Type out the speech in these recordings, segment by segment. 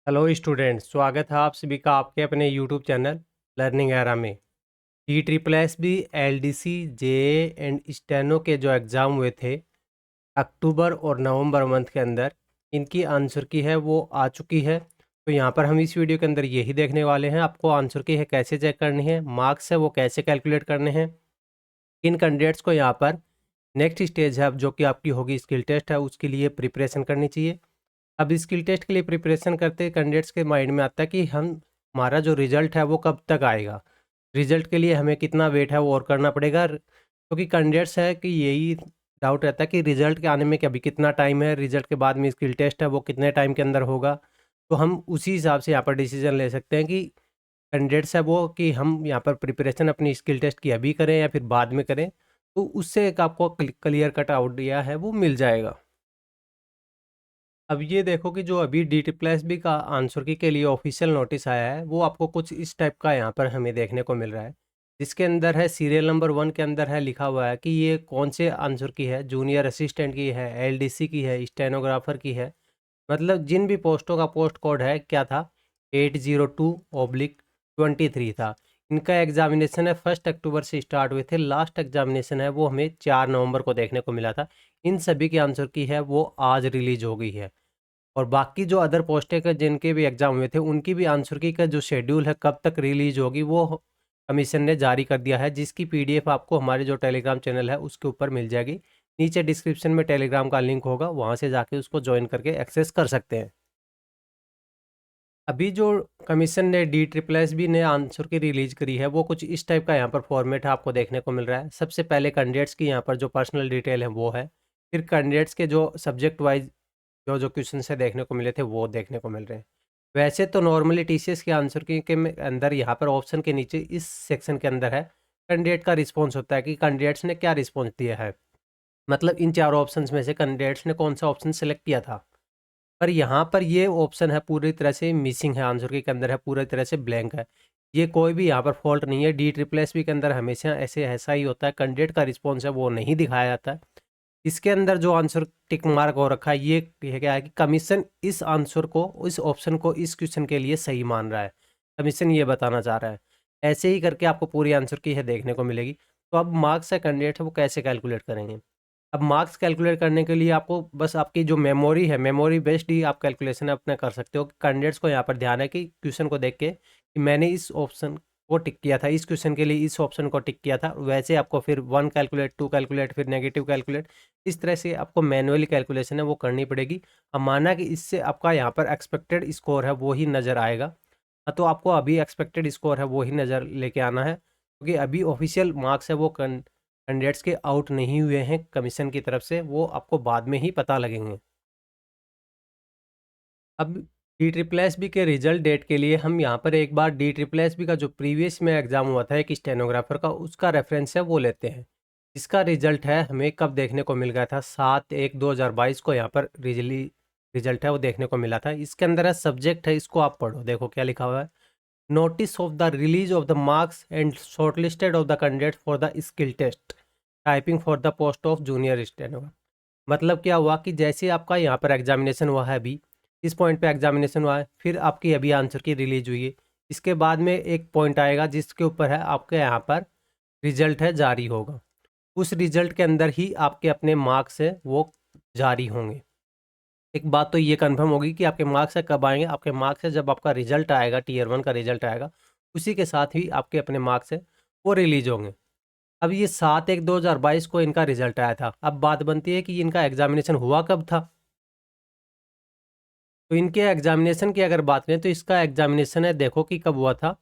Hello students, स्वागत है आप सभी का आपके अपने यूट्यूब चैनल लर्निंग एरा में। T triple S B L D C J and steno के जो एग्ज़ाम हुए थे अक्टूबर और नवंबर मंथ के अंदर, इनकी आंसर की है वो आ चुकी है। तो यहाँ पर हम इस वीडियो के अंदर यही देखने वाले हैं, आपको आंसर की है कैसे चेक करनी है, मार्क्स है वो कैसे कैलकुलेट करने हैं, किन कैंडिडेट्स को यहाँ पर नेक्स्ट स्टेज है जो कि आपकी होगी स्किल टेस्ट है उसके लिए प्रिपरेशन करनी चाहिए। अब स्किल टेस्ट के लिए प्रिपरेशन करते कैंडिडेट्स के माइंड में आता है कि हम हमारा जो रिजल्ट है वो कब तक आएगा, रिजल्ट के लिए हमें कितना वेट है वो और करना पड़ेगा। क्योंकि कैंडिडेट्स है कि यही डाउट रहता है कि रिजल्ट के आने में कि अभी कितना टाइम है, रिजल्ट के बाद में स्किल टेस्ट है वो कितने टाइम के अंदर होगा। तो हम उसी हिसाब से यहाँ पर डिसीजन ले सकते हैं कि कैंडिडेट्स है वो कि हम यहाँ पर प्रिपरेशन अपनी स्किल टेस्ट की अभी करें या फिर बाद में करें। तो उससे एक आपको क्लियर कट आइडिया है वो मिल जाएगा। अब ये देखो कि जो अभी डी प्लस बी का आंसर की के लिए ऑफिशियल नोटिस आया है वो आपको कुछ इस टाइप का यहाँ पर हमें देखने को मिल रहा है, जिसके अंदर है सीरियल नंबर 1 के अंदर है लिखा हुआ है कि ये कौन से आंसर की है, जूनियर असिस्टेंट की है, एलडीसी की है, स्टेनोग्राफर की है। मतलब जिन भी पोस्टों का पोस्ट कोड है क्या था 802/23 था। इनका एग्जामिनेशन है 1 अक्टूबर से स्टार्ट हुए थे, लास्ट एग्जामिनेशन है वो हमें 4 नवंबर को देखने को मिला था। इन सभी के आंसर की है वो आज रिलीज हो गई है। और बाकी जो अदर पोस्टें के जिनके भी एग्ज़ाम हुए थे उनकी भी आंसर की का जो शेड्यूल है कब तक रिलीज़ होगी वो कमीशन ने जारी कर दिया है, जिसकी पीडीएफ आपको हमारे जो टेलीग्राम चैनल है उसके ऊपर मिल जाएगी। नीचे डिस्क्रिप्शन में टेलीग्राम का लिंक होगा, वहाँ से जाके उसको ज्वाइन करके एक्सेस कर सकते हैं। अभी जो कमीशन ने डी ट्रिपल एस बी ने आंसर की रिलीज़ करी है वो कुछ इस टाइप का यहाँ पर फॉर्मेट है आपको देखने को मिल रहा है। सबसे पहले कैंडिडेट्स की यहाँ पर जो पर्सनल डिटेल है वो है, फिर कैंडिडेट्स के जो सब्जेक्ट वाइज जो जो क्वेश्चन से देखने को मिले थे वो देखने को मिल रहे हैं। वैसे तो नॉर्मली टीसीएस के आंसर के अंदर यहाँ पर ऑप्शन के नीचे इस सेक्शन के अंदर है कैंडिडेट का रिस्पॉन्स होता है कि कैंडिडेट्स ने क्या रिस्पॉन्स दिया है, मतलब इन चारों ऑप्शंस में से कैंडिडेट्स ने कौन सा ऑप्शन सेलेक्ट किया था। पर यहाँ पर ये ऑप्शन है पूरी तरह से मिसिंग है, आंसर के अंदर है पूरी तरह से ब्लैंक है। ये कोई भी यहाँ पर फॉल्ट नहीं है, डी ट्रिपल एस बी के अंदर हमेशा ऐसा ही होता है, कैंडिडेट का रिस्पॉन्स है वो नहीं दिखाया जाता है। इसके अंदर जो आंसर टिक मार्क हो रखा है ये क्या है कि कमीशन इस आंसर को, इस ऑप्शन को इस क्वेश्चन के लिए सही मान रहा है, कमीशन ये बताना चाह रहा है। ऐसे ही करके आपको पूरी आंसर की है देखने को मिलेगी। तो अब मार्क्स है कैंडिडेट है वो कैसे कैलकुलेट करेंगे। अब मार्क्स कैलकुलेट करने के लिए आपको बस आपकी जो मेमोरी है, मेमोरी बेस्ड ही आप कैलकुलेशन अपना कर सकते हो। कैंडिडेट्स को यहाँ पर ध्यान है कि क्वेश्चन को देख के कि मैंने इस ऑप्शन को टिक किया था, इस क्वेश्चन के लिए इस ऑप्शन को टिक किया था, वैसे आपको फिर 1 कैलकुलेट, 2 कैलकुलेट, फिर नेगेटिव कैलकुलेट, इस तरह से आपको मैनुअली कैलकुलेशन है वो करनी पड़ेगी। अब माना कि इससे आपका यहाँ पर एक्सपेक्टेड स्कोर है वो ही नज़र आएगा। तो आपको अभी एक्सपेक्टेड स्कोर है वो ही नज़र लेके आना है, क्योंकि अभी ऑफिशियल मार्क्स है वो कैंडिडेट्स के आउट नहीं हुए हैं कमीशन की तरफ से, वो आपको बाद में ही पता लगेंगे। अब डी ट्रिपल एस बी के रिजल्ट डेट के लिए हम यहाँ पर एक बार डी ट्रिपल एस बी का जो प्रीवियस में एग्ज़ाम हुआ था एक स्टेनोग्राफर का, उसका रेफरेंस है वो लेते हैं। इसका रिजल्ट है हमें कब देखने को मिल गया था, 7/1/2022 को यहाँ पर रिजल्ट है वो देखने को मिला था। इसके अंदर है सब्जेक्ट है, इसको आप पढ़ो, देखो क्या लिखा हुआ है। Notice of the release of the marks and shortlisted of the candidate for the skill test typing for the post of junior stenographer. मतलब क्या हुआ कि जैसे आपका यहाँ पर एग्जामिनेशन हुआ है, अभी इस पॉइंट पे एग्जामिनेशन हुआ है, फिर आपकी अभी आंसर की रिलीज हुई है, इसके बाद में एक पॉइंट आएगा जिसके ऊपर है आपके यहाँ पर रिजल्ट है जारी होगा। उस रिजल्ट के अंदर ही आपके अपने मार्क्स है वो जारी होंगे। एक बात तो ये कंफर्म होगी कि आपके मार्क्स है कब आएंगे, आपके मार्क्स है जब आपका रिजल्ट आएगा, टीयर 1 का रिजल्ट आएगा, उसी के साथ ही आपके अपने मार्क्स है वो रिलीज होंगे। अब ये 7/1/2022 को इनका रिजल्ट आया था। अब बात बनती है कि इनका एग्जामिनेशन हुआ कब था। तो इनके एग्जामिनेशन की अगर बात करें तो इसका एग्जामिनेशन है, देखो कि कब हुआ था,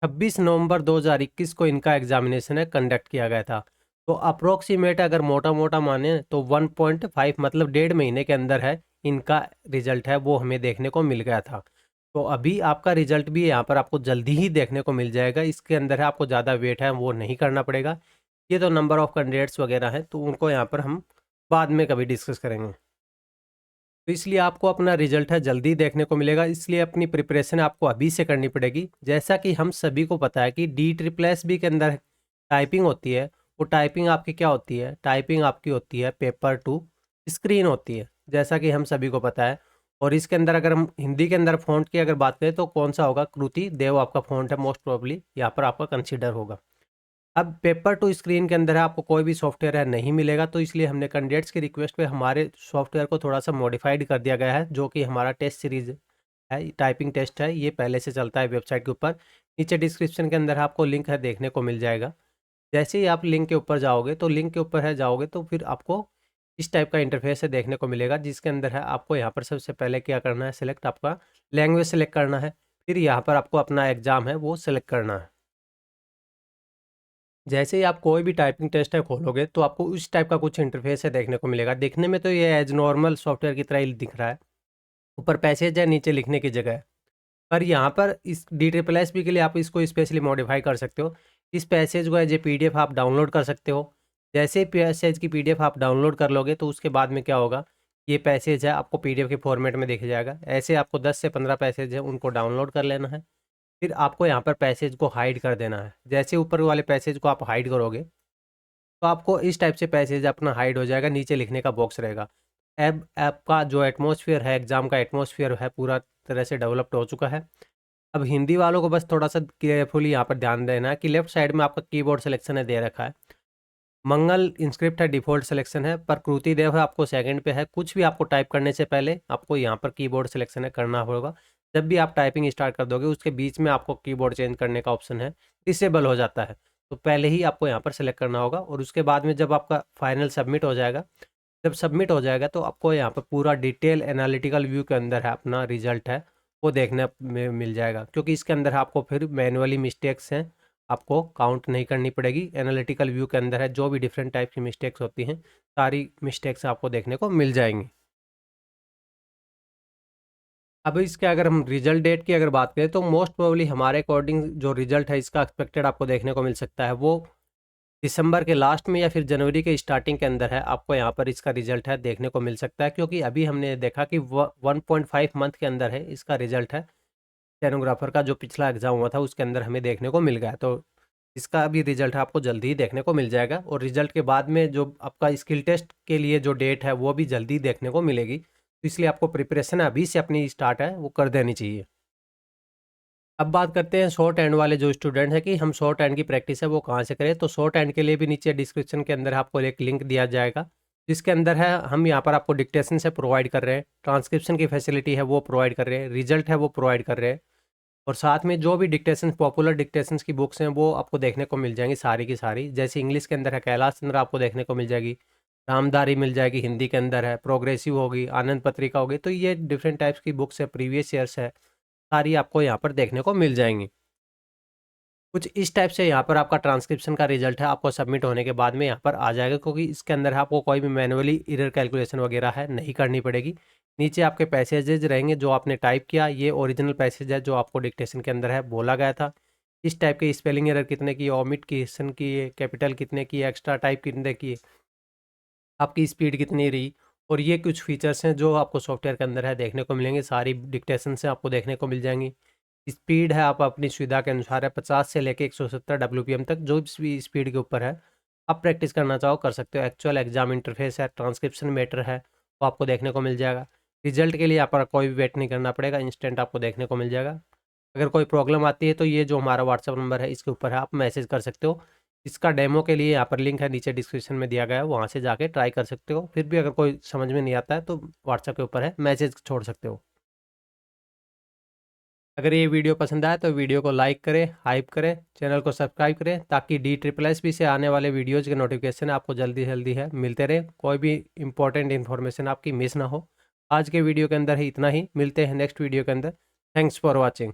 26 नवंबर 2021 को इनका एग्जामिनेशन है कंडक्ट किया गया था। तो अप्रोक्सीमेट अगर मोटा मोटा माने तो 1.5 मतलब 1.5 महीने के अंदर है इनका रिजल्ट है वो हमें देखने को मिल गया था। तो अभी आपका रिजल्ट भी यहाँ पर आपको जल्दी ही देखने को मिल जाएगा, इसके अंदर है आपको ज़्यादा वेट है वो नहीं करना पड़ेगा। ये तो नंबर ऑफ़ कैंडिडेट्स वगैरह हैं तो उनको यहाँ पर हम बाद में कभी डिस्कस करेंगे। तो इसलिए आपको अपना रिजल्ट है जल्दी देखने को मिलेगा, इसलिए अपनी प्रिपरेशन आपको अभी से करनी पड़ेगी। जैसा कि हम सभी को पता है कि डी ट्रिपल एस बी के अंदर टाइपिंग होती है, वो टाइपिंग आपकी क्या होती है, टाइपिंग आपकी होती है पेपर टू स्क्रीन होती है, जैसा कि हम सभी को पता है। और इसके अंदर अगर हम हिंदी के अंदर फ़ॉन्ट की अगर बात करें तो कौन सा होगा, कृति देव आपका फ़ॉन्ट है, मोस्ट प्रोबेबली यहाँ पर आपका कंसीडर होगा। अब पेपर टू स्क्रीन के अंदर है आपको कोई भी सॉफ्टवेयर है नहीं मिलेगा, तो इसलिए हमने कैंडिडेट्स की रिक्वेस्ट पे हमारे सॉफ्टवेयर को थोड़ा सा मॉडिफाइड कर दिया गया है, जो कि हमारा टेस्ट सीरीज है, टाइपिंग टेस्ट है, ये पहले से चलता है वेबसाइट के ऊपर। नीचे डिस्क्रिप्शन के अंदर आपको लिंक है देखने को मिल जाएगा। जैसे ही आप लिंक के ऊपर जाओगे तो लिंक के ऊपर है जाओगे तो फिर आपको इस टाइप का इंटरफेस है देखने को मिलेगा, जिसके अंदर है आपको यहाँ पर सबसे पहले क्या करना है, सिलेक्ट आपका लैंग्वेज सेलेक्ट करना है। फिर यहाँ पर आपको अपना एग्ज़ाम है वो सिलेक्ट करना है। जैसे ही आप कोई भी टाइपिंग टेस्ट है खोलोगे तो आपको उस टाइप का कुछ इंटरफेस है देखने को मिलेगा। देखने में तो ये एज नॉर्मल सॉफ्टवेयर की तरह ही दिख रहा है। ऊपर पैसेज है, नीचे लिखने की जगह है। पर यहाँ पर इस DSSS के लिए आप इसको स्पेशली मॉडिफाई कर सकते हो। इस पैसेज को एज ए PDF आप डाउनलोड कर सकते हो। जैसे ही पैसेज की PDF आप डाउनलोड कर लोगे तो उसके बाद में क्या होगा, ये पैसेज है आपको PDF के फॉर्मेट में दिख जाएगा। ऐसे आपको 10 से 15 पैसेज है उनको डाउनलोड कर लेना है। फिर आपको यहाँ पर पैसेज को हाइड कर देना है। जैसे ऊपर वाले पैसेज को आप हाइड करोगे तो आपको इस टाइप से पैसेज अपना हाइड हो जाएगा, नीचे लिखने का बॉक्स रहेगा। अब आपका जो एटमॉस्फेयर है, एग्ज़ाम का एटमॉस्फेयर है पूरा तरह से डेवलप्ड हो चुका है। अब हिंदी वालों को बस थोड़ा सा केयरफुली यहाँ पर ध्यान देना है कि लेफ्ट साइड में आपका कीबोर्ड सिलेक्शन है दे रखा है। मंगल इंस्क्रिप्ट है डिफ़ॉल्ट सिलेक्शन है, पर कृति देव है आपको सेकंड पे है। कुछ भी आपको टाइप करने से पहले आपको यहाँ पर कीबोर्ड सिलेक्शन है करना होगा। जब भी आप टाइपिंग स्टार्ट कर दोगे उसके बीच में आपको कीबोर्ड चेंज करने का ऑप्शन है, डिसेबल हो जाता है। तो पहले ही आपको यहाँ पर सेलेक्ट करना होगा और उसके बाद में जब आपका फाइनल सबमिट हो जाएगा, जब सबमिट हो जाएगा तो आपको यहाँ पर पूरा डिटेल एनालिटिकल व्यू के अंदर है अपना रिजल्ट है वो देखने में मिल जाएगा, क्योंकि इसके अंदर आपको फिर मैनुअली मिस्टेक्स हैं आपको काउंट नहीं करनी पड़ेगी। एनालिटिकल व्यू के अंदर है जो भी डिफरेंट टाइप की मिस्टेक्स होती हैं, सारी मिस्टेक्स आपको देखने को मिल जाएंगी। अब इसके अगर हम रिजल्ट डेट की अगर बात करें तो मोस्ट प्रोबेबली हमारे अकॉर्डिंग जो रिजल्ट है इसका एक्सपेक्टेड आपको देखने को मिल सकता है वो दिसंबर के लास्ट में या फिर जनवरी के स्टार्टिंग के अंदर है। आपको यहाँ पर इसका रिजल्ट है देखने को मिल सकता है, क्योंकि अभी हमने देखा कि 1.5 मंथ के अंदर है इसका रिजल्ट है। स्टेनोग्राफर का जो पिछला एग्ज़ाम हुआ था उसके अंदर हमें देखने को मिल गया, तो इसका भी रिजल्ट आपको जल्दी ही देखने को मिल जाएगा। और रिजल्ट के बाद में जो आपका स्किल टेस्ट के लिए जो डेट है वो भी जल्दी देखने को मिलेगी, तो इसलिए आपको प्रिपरेशन अभी से अपनी स्टार्ट है वो कर देनी चाहिए। अब बात करते हैं शॉर्ट हैंड वाले जो स्टूडेंट हैं कि हम शॉर्ट हैंड की प्रैक्टिस है वो कहाँ से करें। तो शॉर्ट हैंड के लिए भी नीचे डिस्क्रिप्शन के अंदर आपको एक लिंक दिया जाएगा, जिसके अंदर है हम यहाँ पर आपको डिक्टेशन से प्रोवाइड कर रहे हैं, ट्रांसक्रिप्शन की फैसिलिटी है वो प्रोवाइड कर रहे हैं, रिजल्ट है वो प्रोवाइड कर रहे हैं। और साथ में जो भी डिक्टेशन पॉपुलर डिक्टेशंस की बुक्स हैं वो आपको देखने को मिल जाएंगी सारी की सारी। जैसे इंग्लिश के अंदर है कैलाश चंद्र आपको देखने को मिल जाएगी, रामधारी मिल जाएगी, हिंदी के अंदर है प्रोग्रेसिव होगी, आनंद पत्रिका होगी। तो ये डिफरेंट टाइप्स की बुक्स है, प्रीवियस ईयर्स है, सारी आपको यहाँ पर देखने को मिल जाएंगी। कुछ इस टाइप से यहाँ पर आपका ट्रांसक्रिप्शन का रिजल्ट है आपको सबमिट होने के बाद में यहाँ पर आ जाएगा, क्योंकि इसके अंदर आपको कोई भी मैनुअली एरर कैलकुलेशन वगैरह है नहीं करनी पड़ेगी। नीचे आपके पैसेजेज रहेंगे जो आपने टाइप किया, ये ओरिजिनल पैसेज है जो आपको डिक्टेशन के अंदर है बोला गया था। इस टाइप के स्पेलिंग एरर कितने की, ओमिट किसन की, कैपिटल कितने की, एक्स्ट्रा टाइप कितने की, आपकी स्पीड कितनी रही, और ये कुछ फीचर्स हैं जो आपको सॉफ्टवेयर के अंदर है देखने को मिलेंगे। सारी डिक्टेशन से आपको देखने को मिल जाएंगी। स्पीड है आप अपनी सुविधा के अनुसार है 50 से लेके 170 WPM तक, जो भी स्पीड के ऊपर है आप प्रैक्टिस करना चाहो कर सकते हो। एक्चुअल एग्जाम इंटरफेस है, ट्रांसक्रिप्शन मैटर है वो आपको देखने को मिल जाएगा। रिजल्ट के लिए यहाँ पर कोई भी वेट नहीं करना पड़ेगा, इंस्टेंट आपको देखने को मिल जाएगा। अगर कोई प्रॉब्लम आती है तो ये जो हमारा व्हाट्सअप नंबर है इसके ऊपर है आप मैसेज कर सकते हो। इसका डेमो के लिए यहाँ पर लिंक है नीचे डिस्क्रिप्शन में दिया गया है, वहाँ से जाके ट्राई कर सकते हो। फिर भी अगर कोई समझ में नहीं आता है तो व्हाट्सअप के ऊपर है मैसेज छोड़ सकते हो। अगर ये वीडियो पसंद आए तो वीडियो को लाइक करें, हाइप करें, चैनल को सब्सक्राइब करें, ताकि DSSS से आने वाले वीडियोज़ के नोटिफिकेशन आपको जल्दी से जल्दी है मिलते रहे, कोई भी इंपॉर्टेंट इन्फॉर्मेशन आपकी मिस ना हो। आज के वीडियो के अंदर ही इतना ही, मिलते हैं नेक्स्ट वीडियो के अंदर। Thanks for watching.